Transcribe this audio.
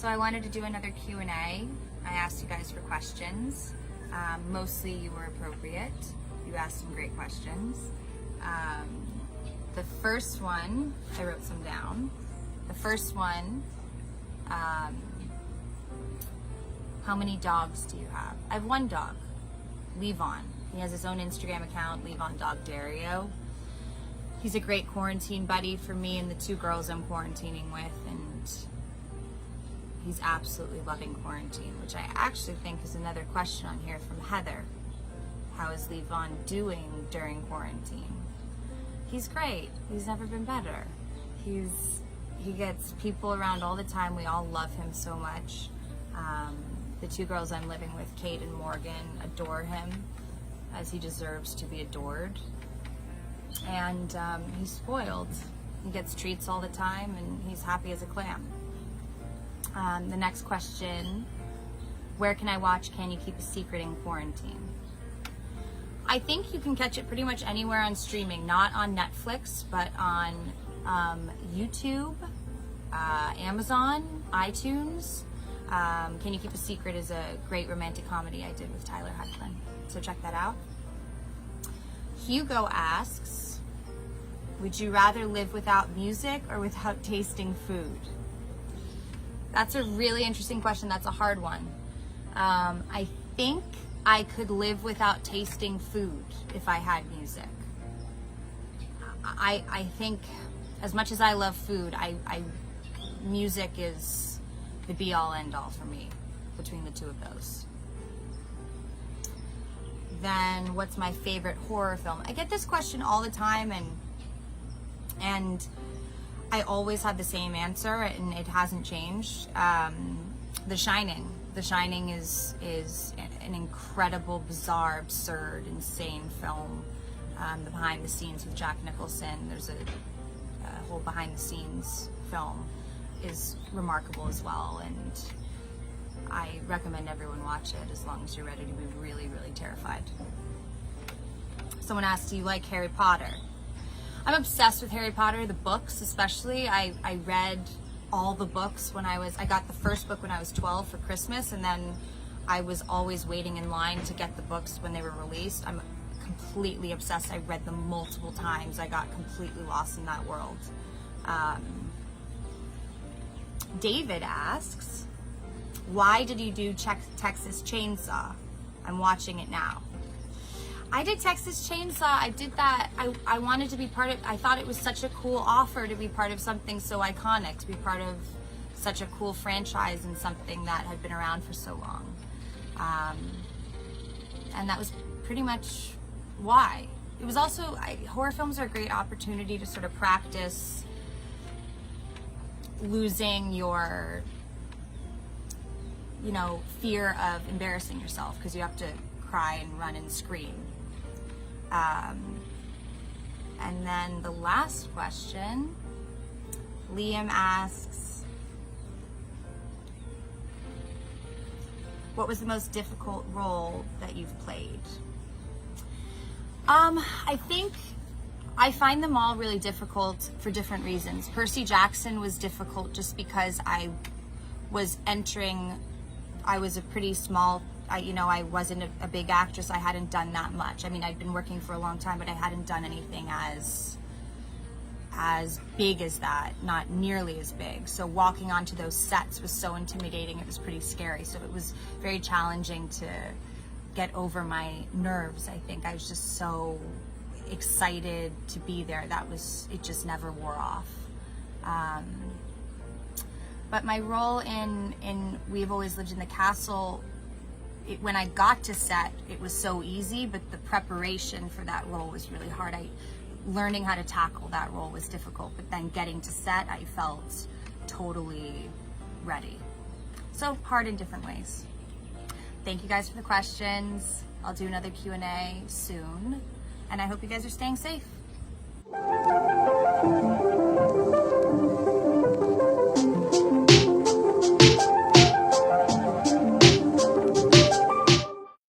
So I wanted to do another Q&A. I asked you guys for questions. Mostly you were appropriate. You asked some great questions. The first one, I wrote some down. The first one, how many dogs do you have? I have one dog, Levon. He has his own Instagram account, Levon Dog Dario. He's a great quarantine buddy for me and the two girls I'm quarantining with, and he's absolutely loving quarantine, which I actually think is another question on here from Heather. How is Levon doing during quarantine? He's great. He's never been better. He gets people around all the time. We all love him so much. The two girls I'm living with, Kate and Morgan, adore him as he deserves to be adored. And he's spoiled. He gets treats all the time and he's happy as a clam. The next question, where can I watch Can You Keep a Secret in Quarantine? I think you can catch it pretty much anywhere on streaming, not on Netflix, but on YouTube, Amazon, iTunes. Can You Keep a Secret is a great romantic comedy I did with Tyler Hoechlin, so check that out. Hugo asks, would you rather live without music or without tasting food? That's a really interesting question. That's a hard one. I think I could live without tasting food if I had music. I think as much as I love food, music is the be all end all for me between the two of those. Then what's my favorite horror film? I get this question all the time, and I always have the same answer, and it hasn't changed. The Shining. The Shining is an incredible, bizarre, absurd, insane film. The behind the scenes with Jack Nicholson, there's a whole behind the scenes film, is remarkable as well, and I recommend everyone watch it as long as you're ready to be really, really terrified. Someone asked, do you like Harry Potter? I'm obsessed with Harry Potter, the books especially. I read all the books I got the first book when I was 12 for Christmas, and then I was always waiting in line to get the books when they were released. I'm completely obsessed. I read them multiple times. I got completely lost in that world. David asks, why did you do Texas Chainsaw? I'm watching it now. I did Texas Chainsaw. I did that. I wanted to be part of, I thought it was such a cool offer to be part of something so iconic, to be part of such a cool franchise and something that had been around for so long. And that was pretty much why. It was also, horror films are a great opportunity to sort of practice losing your, fear of embarrassing yourself, because you have to cry and run and scream. And then the last question, Liam asks, what was the most difficult role that you've played? I think I find them all really difficult for different reasons. Percy Jackson was difficult just because I was a pretty small, I wasn't a big actress. I hadn't done that much. I mean, I'd been working for a long time, but I hadn't done anything as big as that, not nearly as big. So walking onto those sets was so intimidating. It was pretty scary. So it was very challenging to get over my nerves. I think I was just so excited to be there. It just never wore off. But my role in We've Always Lived in the Castle, when I got to set, it was so easy, but the preparation for that role was really hard. Learning how to tackle that role was difficult, but then getting to set, I felt totally ready. So hard in different ways. Thank you guys for the questions. I'll do another Q&A soon, and I hope you guys are staying safe.